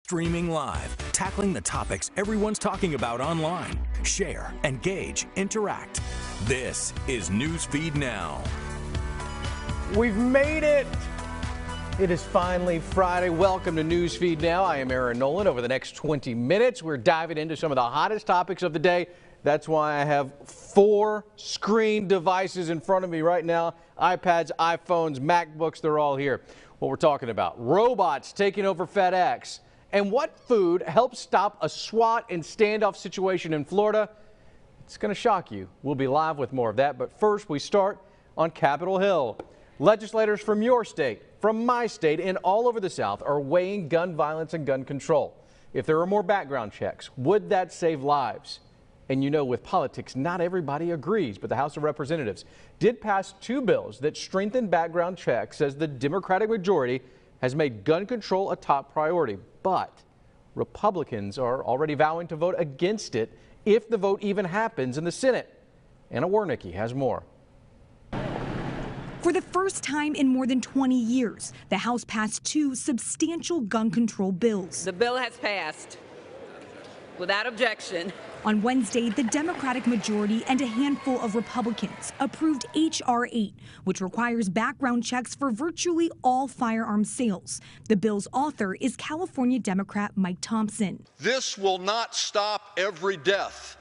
Streaming live, tackling the topics everyone's talking about online. Share, engage, interact. This is Newsfeed Now. We've made it. It is finally Friday. Welcome to Newsfeed Now. I am Aaron Nolan. Over the next 20 minutes, we're diving into some of the hottest topics of the day. That's why I have 4 screen devices in front of me right now. iPads, iPhones, MacBooks, they're all here. What we're talking about, robots taking over FedEx, and what food helps stop a SWAT and standoff situation in Florida. It's going to shock you. We'll be live with more of that, but first we start on Capitol Hill. Legislators from your state, from my state, and all over the South are weighing gun violence and gun control. If there are more background checks, would that save lives? And you know, with politics, not everybody agrees, but the House of Representatives did pass 2 bills that strengthen background checks as the Democratic majority has made gun control a top priority. But Republicans are already vowing to vote against it if the vote even happens in the Senate. Anna Warnicki has more. For the first time in more than 20 years, the House passed 2 substantial gun control bills. The bill has passed without objection. On Wednesday, the Democratic majority and a handful of Republicans approved H.R. 8, which requires background checks for virtually all firearm sales. The bill's author is California Democrat Mike Thompson. This will not stop every death,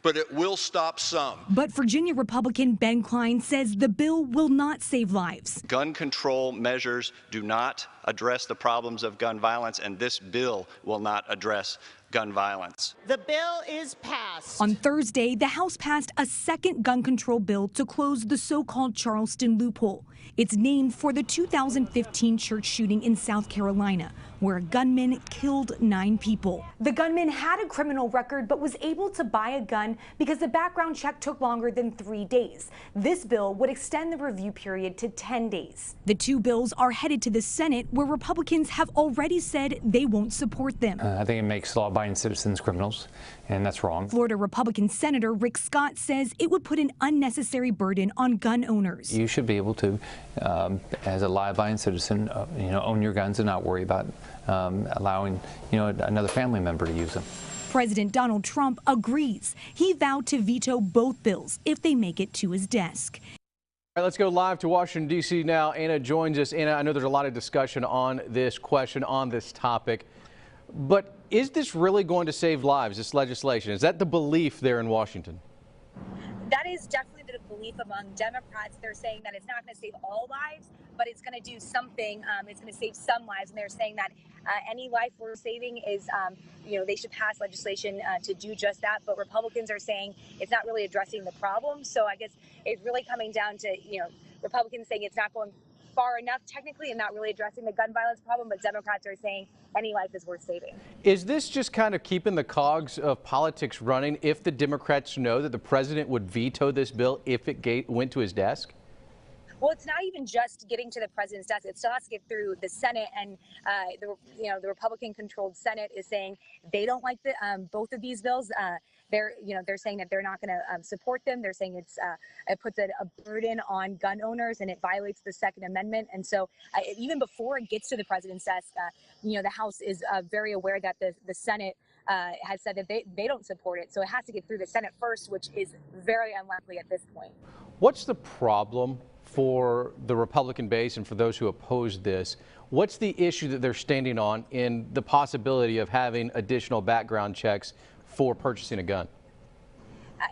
but it will stop some. But Virginia Republican Ben Cline says the bill will not save lives. Gun control measures do not address the problems of gun violence, and this bill will not address gun violence. The bill is passed. On Thursday, the House passed a second gun control bill to close the so-called Charleston loophole. It's named for the 2015 church shooting in South Carolina, where a gunman killed 9 people. The gunman had a criminal record but was able to buy a gun because the background check took longer than 3 days. This bill would extend the review period to 10 days. The 2 bills are headed to the Senate, where Republicans have already said they won't support them. I think it makes law-abiding citizens criminals, and that's wrong. Florida Republican Senator Rick Scott says it would put an unnecessary burden on gun owners. You should be able to, as a law-abiding citizen, own your guns and not worry about allowing, another family member to use them. President Donald Trump agrees. He vowed to veto both bills if they make it to his desk. All right, let's go live to Washington, D.C. now. Anna joins us. Anna, I know there's a lot of discussion on this question, on this topic, but is this really going to save lives, this legislation? Is that the belief there in Washington? That is definitely the belief among Democrats. They're saying that it's not going to save all lives, but it's going to do something. It's going to save some lives, and they're saying that any life worth saving is, they should pass legislation to do just that. But Republicans are saying it's not really addressing the problem. So I guess it's really coming down to, Republicans saying it's not going far enough technically and not really addressing the gun violence problem, but Democrats are saying any life is worth saving. Is this just kind of keeping the cogs of politics running if the Democrats know that the president would veto this bill if it went to his desk? Well, it's not even just getting to the president's desk. It still has to get through the Senate, and the Republican-controlled Senate is saying they don't like both of these bills. They're saying that they're not going to support them. They're saying it puts a burden on gun owners and it violates the Second Amendment. And so even before it gets to the president's desk, the House is very aware that the Senate has said that they don't support it. So it has to get through the Senate first, which is very unlikely at this point. What's the problem for the Republican base and for those who oppose this? What's the issue that they're standing on in the possibility of having additional background checks for purchasing a gun?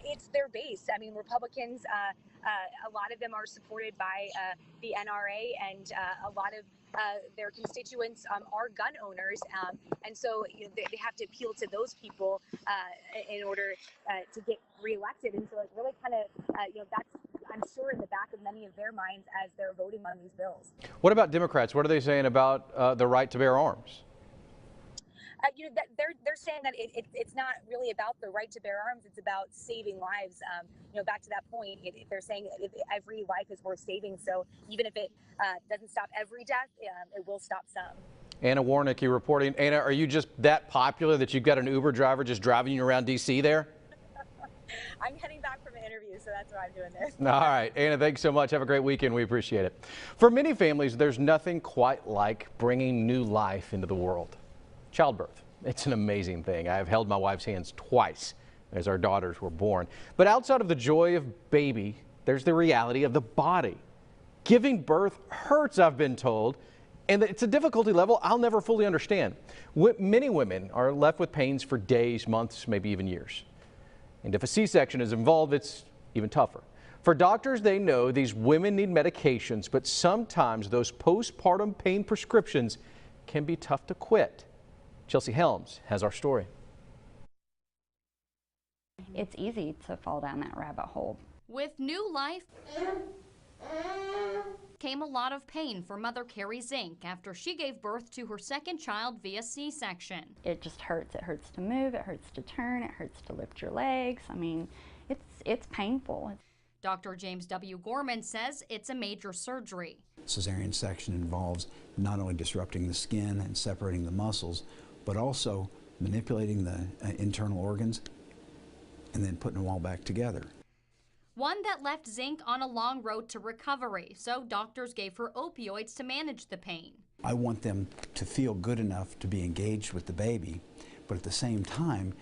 It's their base. I mean, Republicans, a lot of them are supported by the NRA, and a lot of their constituents are gun owners. And so they have to appeal to those people in order to get reelected. And so it really kind of, that's, I'm sure, in the back of many of their minds as they're voting on these bills. What about Democrats? What are they saying about the right to bear arms? They're saying that it's not really about the right to bear arms. It's about saving lives. Back to that point, they're saying every life is worth saving. So even if it doesn't stop every death, it will stop some. Anna Warnicki reporting. Anna, are you just that popular that you've got an Uber driver just driving you around D.C. there? I'm heading back from an interview, so that's why I'm doing this. All right, Anna, thanks so much. Have a great weekend. We appreciate it. For many families, there's nothing quite like bringing new life into the world. childbirth. It's an amazing thing. I have held my wife's hands twice as our daughters were born. But outside of the joy of baby, there's the reality of the body. Giving birth hurts, I've been told, and it's a difficulty level I'll never fully understand. Many women are left with pains for days, months, maybe even years. And if a C-section is involved, it's even tougher. For doctors, they know these women need medications, but sometimes those postpartum pain prescriptions can be tough to quit. Chelsey Helms has our story. It's easy to fall down that rabbit hole. With new life came a lot of pain for mother Carrie Zink after she gave birth to her second child via C-section. It just hurts. It hurts to move, it hurts to turn, it hurts to lift your legs. I mean, it's painful. Dr. James W. Gorman says it's a major surgery. Cesarean section involves not only disrupting the skin and separating the muscles, but also manipulating the internal organs and then putting them all back together. One that left Zink on a long road to recovery, so doctors gave her opioids to manage the pain. I want them to feel good enough to be engaged with the baby, but at the same time,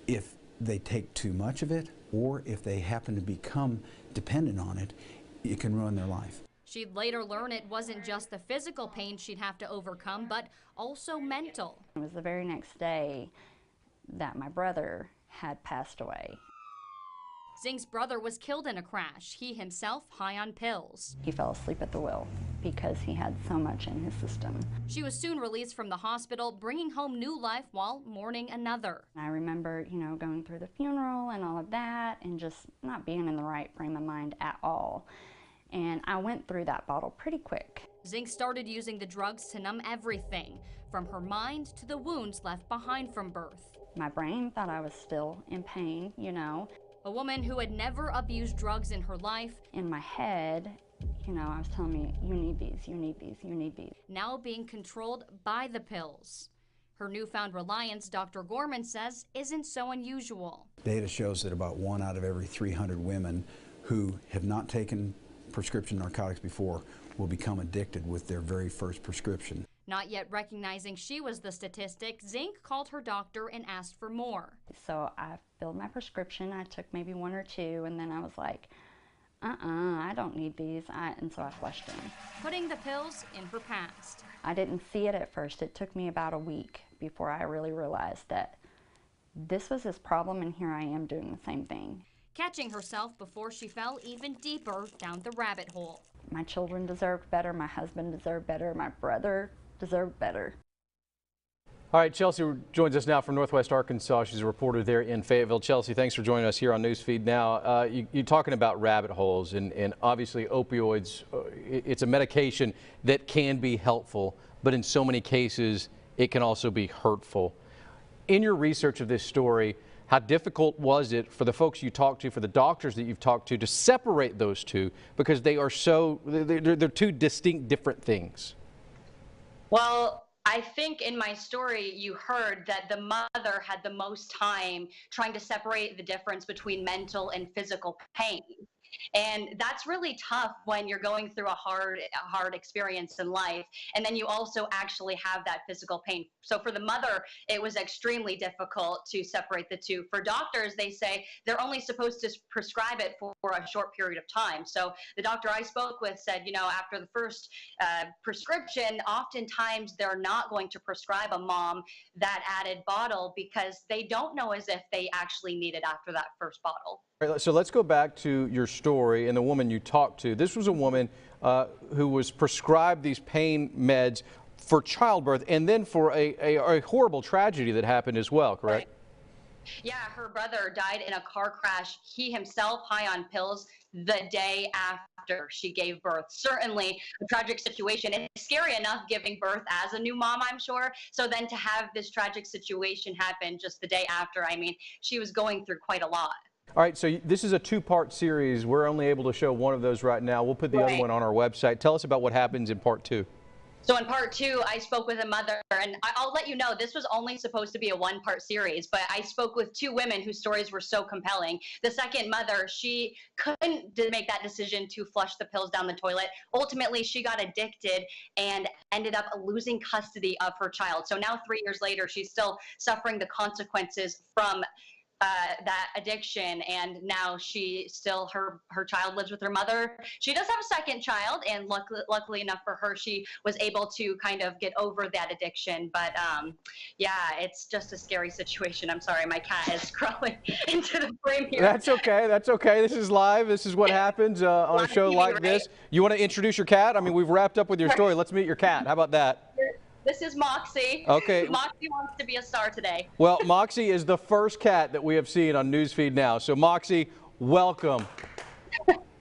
if they take too much of it, or if they happen to become dependent on it, it can ruin their life. She'd later learn it wasn't just the physical pain she'd have to overcome, but also mental. It was the very next day that my brother had passed away. Zink's brother was killed in a crash, he himself high on pills. He fell asleep at the wheel because he had so much in his system. She was soon released from the hospital, bringing home new life while mourning another. I remember, going through the funeral and all of that and just not being in the right frame of mind at all. And I went through that bottle pretty quick. Zink started using the drugs to numb everything, from her mind to the wounds left behind from birth. My brain thought I was still in pain, A woman who had never abused drugs in her life. In my head, I was telling me, you need these, you need these, you need these. Now being controlled by the pills. Her newfound reliance, Dr. Gorman says, isn't so unusual. Data shows that about 1 out of every 300 women who have not taken prescription narcotics before will become addicted with their very first prescription. Not yet recognizing she was the statistic, Zink called her doctor and asked for more. So I filled my prescription. I took maybe 1 or 2, and then I was like, I don't need these, and so I flushed them. Putting the pills in her past. I didn't see it at first. It took me about a week before I really realized that this was his problem, and here I am doing the same thing. Catching herself before she fell even deeper down the rabbit hole. My children deserved better, my husband deserved better, my brother deserved better. All right, Chelsey joins us now from Northwest Arkansas. She's a reporter there in Fayetteville. Chelsey, thanks for joining us here on Newsfeed Now. You're talking about rabbit holes, and obviously opioids, it's a medication that can be helpful, but in so many cases, it can also be hurtful. In your research of this story, how difficult was it for the folks you talked to, for the doctors that you've talked to separate those two, because they are they're two distinct, different things? Well, I think in my story you heard that the mother had the most time trying to separate the difference between mental and physical pain. And that's really tough when you're going through a hard experience in life, and then you also actually have that physical pain. So for the mother, it was extremely difficult to separate the two. For doctors, they say they're only supposed to prescribe it for a short period of time. So the doctor I spoke with said, after the first prescription, oftentimes they're not going to prescribe a mom that added bottle because they don't know as if they actually need it after that first bottle. All right, so let's go back to your story and the woman you talked to. This was a woman who was prescribed these pain meds for childbirth and then for a horrible tragedy that happened as well, correct? Right. Yeah, her brother died in a car crash. He himself high on pills the day after she gave birth. Certainly a tragic situation. It's scary enough giving birth as a new mom, I'm sure. So then to have this tragic situation happen just the day after, she was going through quite a lot. All right, so this is a two-part series. We're only able to show one of those right now. We'll put the other one on our website. Tell us about what happens in part 2. So in part 2, I spoke with a mother, and I'll let you know, this was only supposed to be a 1-part series, but I spoke with 2 women whose stories were so compelling. The second mother, she couldn't make that decision to flush the pills down the toilet. Ultimately, she got addicted and ended up losing custody of her child. So now 3 years later, she's still suffering the consequences from that addiction, and now she still, her child lives with her mother. She does have a second child, and luckily enough for her, she was able to kind of get over that addiction. But yeah, it's just a scary situation. I'm sorry, my cat is crawling into the frame here. That's okay. That's okay. This is live. This is what happens on a show like this. You want to introduce your cat? I mean, we've wrapped up with your story. Let's meet your cat. How about that? This is Moxie. Okay. Moxie wants to be a star today. Well, Moxie is the first cat that we have seen on Newsfeed Now. So, Moxie, welcome.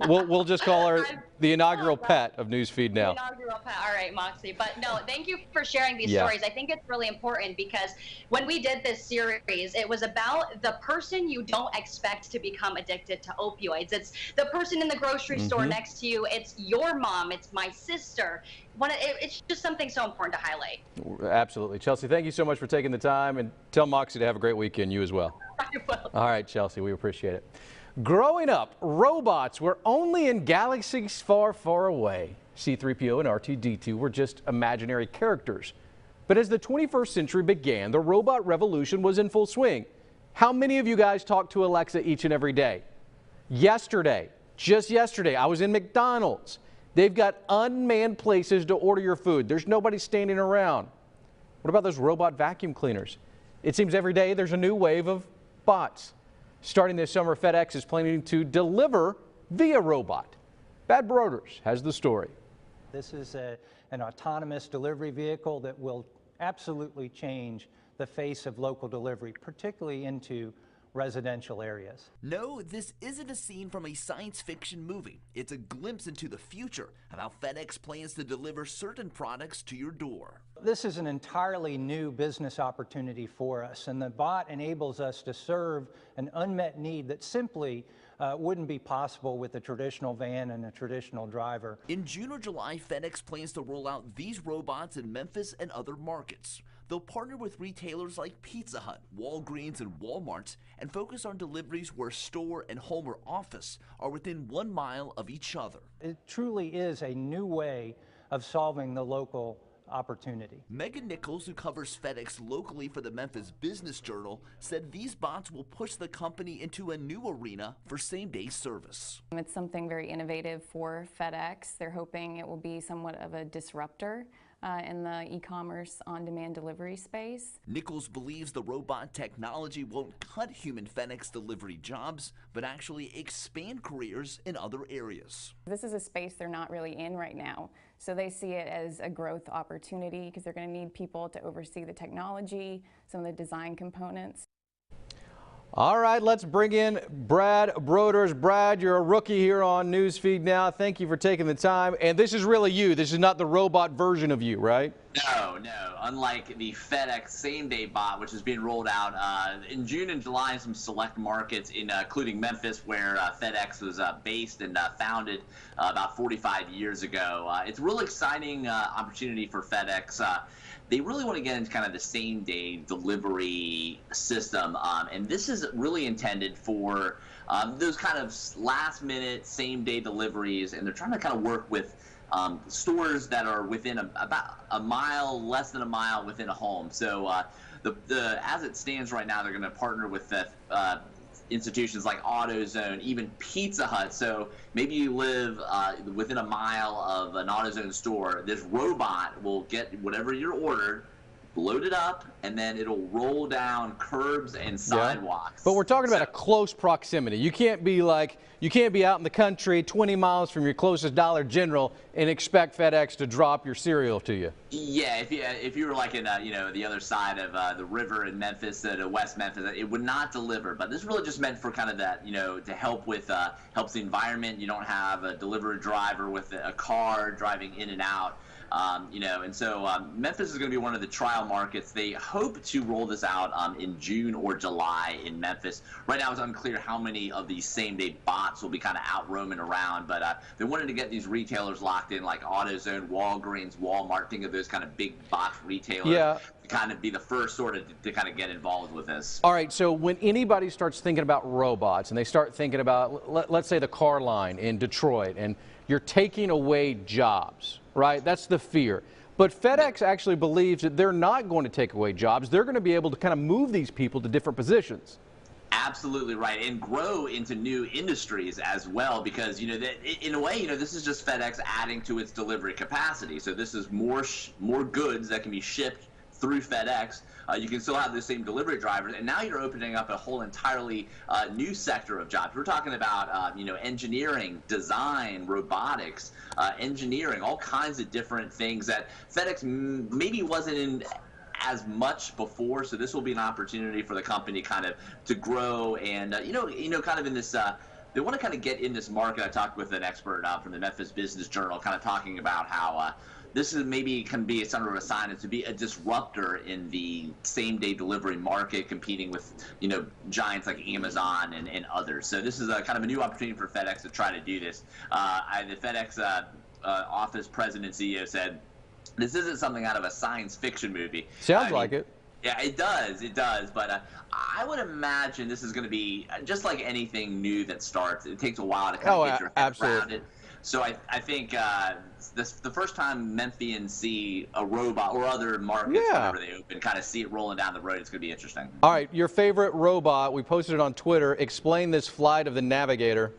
We'll just call her the inaugural pet of Newsfeed Now. The inaugural pet. All right, Moxie. But no, thank you for sharing these stories. I think it's really important because when we did this series, it was about the person you don't expect to become addicted to opioids. It's the person in the grocery store next to you. It's your mom. It's my sister. It's just something so important to highlight. Absolutely. Chelsey, thank you so much for taking the time, and tell Moxie to have a great weekend. You as well. I will. All right, Chelsey, we appreciate it. Growing up, robots were only in galaxies far, far away. C-3PO and R2-D2 were just imaginary characters. But as the 21st century began, the robot revolution was in full swing. How many of you guys talk to Alexa each and every day? Yesterday, just yesterday, I was in McDonald's. They've got unmanned places to order your food. There's nobody standing around. What about those robot vacuum cleaners? It seems every day there's a new wave of bots. Starting this summer, FedEx is planning to deliver via robot. Broder has the story. This is an autonomous delivery vehicle that will absolutely change the face of local delivery, particularly into residential areas. No, this isn't a scene from a science fiction movie. It's a glimpse into the future of how FedEx plans to deliver certain products to your door. This is an entirely new business opportunity for us, and the bot enables us to serve an unmet need that simply wouldn't be possible with a traditional van and a traditional driver. In June or July, FedEx plans to roll out these robots in Memphis and other markets. They'll partner with retailers like Pizza Hut, Walgreens, and Walmart and focus on deliveries where store and home or office are within 1 mile of each other. It truly is a new way of solving the local opportunity. Megan Nichols, who covers FedEx locally for the Memphis Business Journal, said these bots will push the company into a new arena for same-day service. It's something very innovative for FedEx. They're hoping it will be somewhat of a disruptor in the e-commerce on-demand delivery space. Nichols believes the robot technology won't cut human FedEx delivery jobs, but actually expand careers in other areas. This is a space they're not really in right now, so they see it as a growth opportunity because they're going to need people to oversee the technology, some of the design components. All right, let's bring in Broder. Brad, you're a rookie here on Newsfeed Now. Thank you for taking the time. And this is really you. This is not the robot version of you, right? No. Unlike the FedEx same-day bot, which is being rolled out in June and July in some select markets, including Memphis, where FedEx was based and founded about 45 years ago. It's a real exciting opportunity for FedEx. They really want to get into kind of the same-day delivery system, and this is really intended for those kind of last-minute, same-day deliveries, and they're trying to kind of work with stores that are within about a mile, less than a mile within a home. So as it stands right now, they're going to partner with the institutions like AutoZone, even Pizza Hut. So maybe you live within a mile of an AutoZone store. This robot will get whatever you're ordered, load it up, and then it'll roll down curbs and sidewalks. But we're talking about a close proximity. You can't be out in the country 20 miles from your closest Dollar General and expect FedEx to drop your cereal to you. Yeah, if you were like in the other side of the river in Memphis, to West Memphis, it would not deliver. But this is really just meant for kind of that, to help with helps the environment. You don't have a delivery driver with a car driving in and out. And so Memphis is going to be one of the trial markets. They hope to roll this out in June or July in Memphis. Right now, it's unclear how many of these same-day bots will be kind of out roaming around, but they wanted to get these retailers locked in, like AutoZone, Walgreens, Walmart. Think of those kind of big box retailers. To kind of be the first sort of to kind of get involved with this. All right, so when anybody starts thinking about robots and they start thinking about, let's say, the car line in Detroit, and you're taking away jobs, right? That's the fear. But FedEx actually believes that they're not going to take away jobs. They're going to be able to kind of move these people to different positions. Absolutely right, and grow into new industries as well, because that in a way, this is just FedEx adding to its delivery capacity. So this is more goods that can be shipped through FedEx. You can still have the same delivery drivers, and now you're opening up a whole entirely new sector of jobs. We're talking about engineering, design, robotics, engineering, all kinds of different things that FedEx maybe wasn't in as much before. So this will be an opportunity for the company kind of to grow and kind of in this. They want to kind of get in this market. I talked with an expert from the Memphis Business Journal, kind of talking about how this is maybe can be sort of a sign to be a disruptor in the same-day delivery market, competing with giants like Amazon and others. So this is a kind of a new opportunity for FedEx to try to do this. The FedEx office president CEO said, "This isn't something out of a science fiction movie." Sounds like it. Yeah, it does. It does. But I would imagine this is going to be just like anything new that starts. It takes a while to kind of get your head around it. So I think the first time Memphians see a robot or other markets whenever they open, kind of see it rolling down the road, it's going to be interesting. All right, your favorite robot, we posted it on Twitter. Explain this Flight of the Navigator.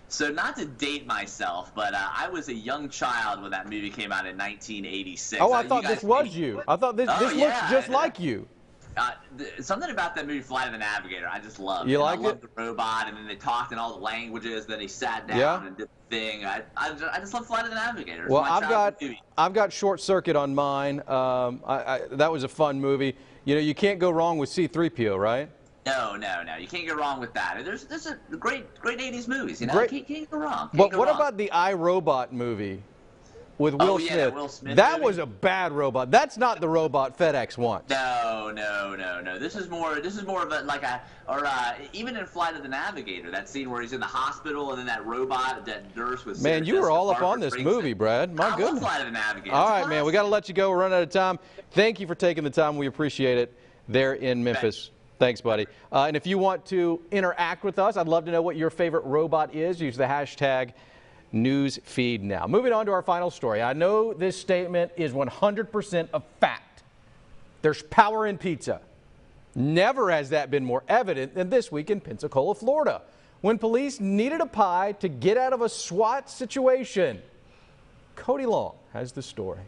So not to date myself, but I was a young child when that movie came out in 1986. Oh, I thought this was you. I thought this looks just like you. Something about that movie, Flight of the Navigator, I just loved. You like it? I loved the robot, and then they talked in all the languages. Then he sat down and did the thing. I just love Flight of the Navigator. Well, I've got Short Circuit on mine. That was a fun movie. You can't go wrong with C-3PO, right? No. You can't go wrong with that. There's a great 80s movies. Great. Can't go wrong. But what about the iRobot movie with Will Smith? Will Smith that movie? Was a bad robot. That's not the robot FedEx wants. No. This is more of a even in Flight of the Navigator, that scene where he's in the hospital and then that robot, that nurse was. Man, you were all up on this movie, Brad. My goodness. I love Flight of the Navigator. All right, man. We got to let you go. We're running out of time. Thank you for taking the time. We appreciate it. There in Memphis. Thanks, buddy. And if you want to interact with us, I'd love to know what your favorite robot is. Use the hashtag Newsfeed Now. Moving on to our final story. I know this statement is 100% a fact. There's power in pizza. Never has that been more evident than this week in Pensacola, Florida, when police needed a pie to get out of a SWAT situation. Cody Long has the story.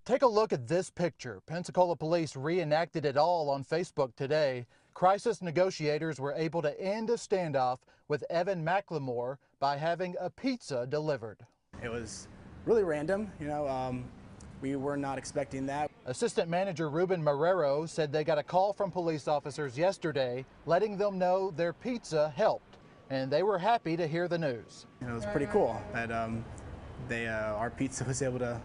Take a look at this picture. Pensacola police reenacted it all on Facebook today. Crisis negotiators were able to end a standoff with Evan McLemore by having a pizza delivered. It was really random, we were not expecting that. Assistant Manager Ruben Marrero said they got a call from police officers yesterday letting them know their pizza helped, and they were happy to hear the news. It was pretty cool that our pizza was able to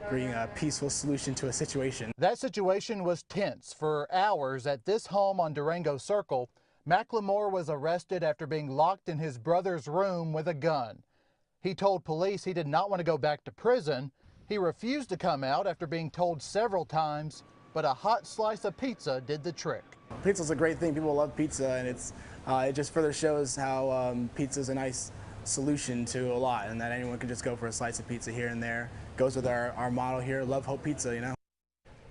bring a peaceful solution to a situation. That situation was tense for hours at this home on Durango Circle. McLemore was arrested after being locked in his brother's room with a gun. He told police he did not want to go back to prison. He refused to come out after being told several times, but a hot slice of pizza did the trick. Pizza's a great thing. People love pizza, and it just further shows how pizza's a nice solution to a lot, and that anyone can just go for a slice of pizza here and there. Goes with our motto here, Love, Hope, Pizza,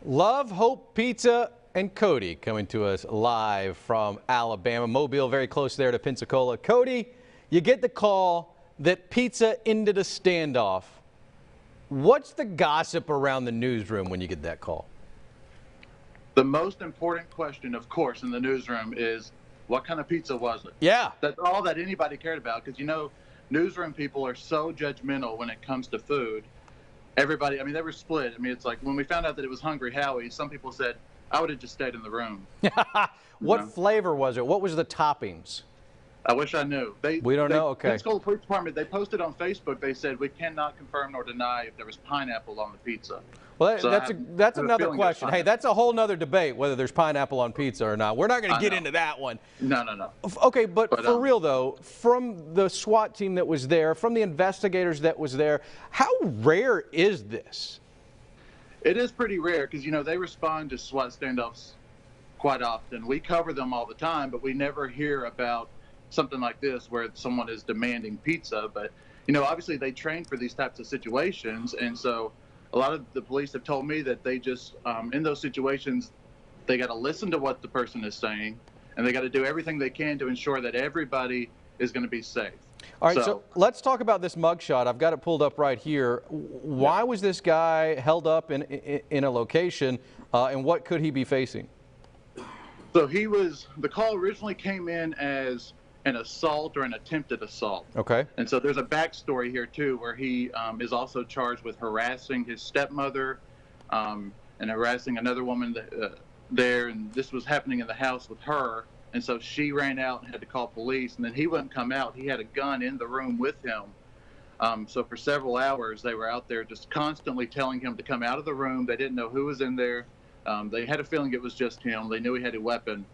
Love, Hope, Pizza, and Cody coming to us live from Alabama. Mobile, very close there to Pensacola. Cody, you get the call that pizza ended a standoff. What's the gossip around the newsroom when you get that call? The most important question, of course, in the newsroom is, what kind of pizza was it? Yeah. That's all that anybody cared about, because, newsroom people are so judgmental when it comes to food. Everybody, they were split. It's like when we found out that it was Hungry Howie, some people said, I would have just stayed in the room. What flavor was it? What was the toppings? I wish I knew. We don't know? Okay. Pensacola Police Department, they posted on Facebook, they said, we cannot confirm nor deny if there was pineapple on the pizza. Well, So that's another question. Hey, that's a whole nother debate, whether there's pineapple on pizza or not. We're not going to get into that one. No. Okay, but for real, though, from the SWAT team that was there, from the investigators that was there, how rare is this? It is pretty rare because, you know, they respond to SWAT standoffs quite often. We cover them all the time, but we never hear about something like this where someone is demanding pizza. But, you know, obviously they train for these types of situations. And so a lot of the police have told me that they just, in those situations, they got to listen to what the person is saying, and they got to do everything they can to ensure that everybody is going to be safe. All right, so let's talk about this mugshot. I've got it pulled up right here. Why was this guy held up in a location, and what could he be facing? So the call originally came in as an assault or an attempted assault. Okay. And so there's a backstory here, too, where he is also charged with harassing his stepmother and harassing another woman there. And this was happening in the house with her. And so she ran out and had to call police. And then he wouldn't come out. He had a gun in the room with him. So for several hours, they were out there just constantly telling him to come out of the room. They didn't know who was in there. They had a feeling it was just him. They knew he had a weapon.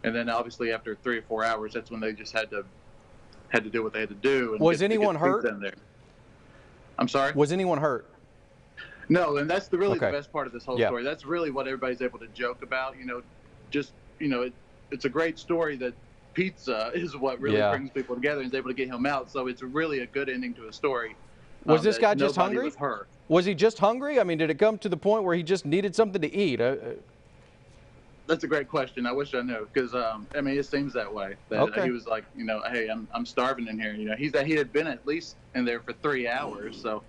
And then obviously after 3 or 4 hours, that's when they just had to do what they had to do. And was anyone hurt? In there. I'm sorry? Was anyone hurt? No, and that's really the best part of this whole story. That's really what everybody's able to joke about. You know, just, you know, it's a great story that pizza is what really brings people together and is able to get him out. So it's really a good ending to a story. Was this guy just hungry? Was hurt. Was he just hungry? I mean, did it come to the point where he just needed something to eat? That's a great question. I wish I knew because, I mean, it seems that way. That he was like, you know, hey, I'm starving in here. You know, he had been at least in there for 3 hours, so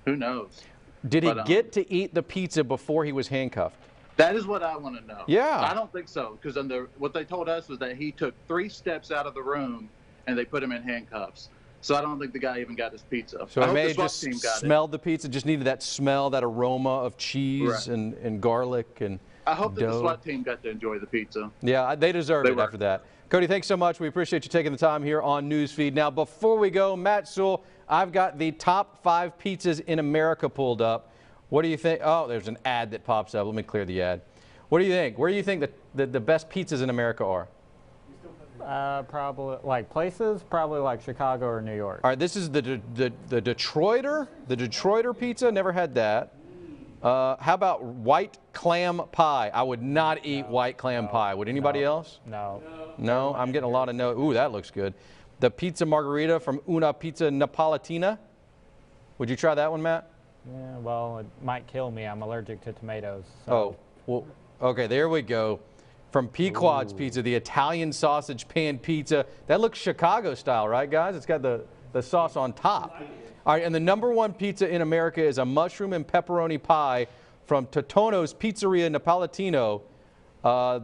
who knows? Did he get to eat the pizza before he was handcuffed? That is what I want to know. Yeah. I don't think so because what they told us was that he took 3 steps out of the room and they put him in handcuffs. So I don't think the guy even got his pizza. So he may have just smelled the pizza, just needed that smell, that aroma of cheese and garlic and I hope that dough. the SWAT team got to enjoy the pizza. Yeah, they deserved it after that. Cody, thanks so much. We appreciate you taking the time here on Newsfeed. Now, before we go, Matt Sewell, I've got the top 5 pizzas in America pulled up. What do you think? Oh, there's an ad that pops up. Let me clear the ad. What do you think? Where do you think the best pizzas in America are? Probably like places, probably like Chicago or New York. All right, this is the Detroiter, the Detroiter pizza. Never had that. How about white clam pie? I would not eat white clam pie. Would anybody else? No. No? I'm getting a lot of no. Ooh, that looks good. The pizza margarita from Una Pizza Napolitana. Would you try that one, Matt? Yeah, well, it might kill me. I'm allergic to tomatoes. So. Oh, well, okay, there we go. From Pequod's Pizza, the Italian sausage pan pizza. That looks Chicago style, right, guys? It's got the sauce on top. All right, and the #1 pizza in America is a mushroom and pepperoni pie from Totonno's Pizzeria Napolitano.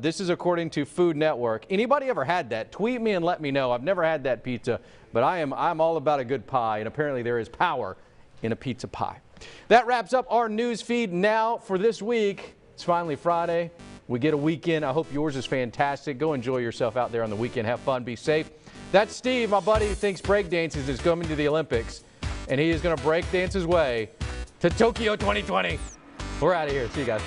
This is according to Food Network. Anybody ever had that? Tweet me and let me know. I've never had that pizza, but I'm all about a good pie, and apparently there is power in a pizza pie. That wraps up our news feed now for this week. It's finally Friday. We get a weekend. I hope yours is fantastic. Go enjoy yourself out there on the weekend. Have fun. Be safe. That's Steve, my buddy who thinks breakdances is coming to the Olympics, and he is going to breakdance his way to Tokyo 2020. We're out of here. See you guys.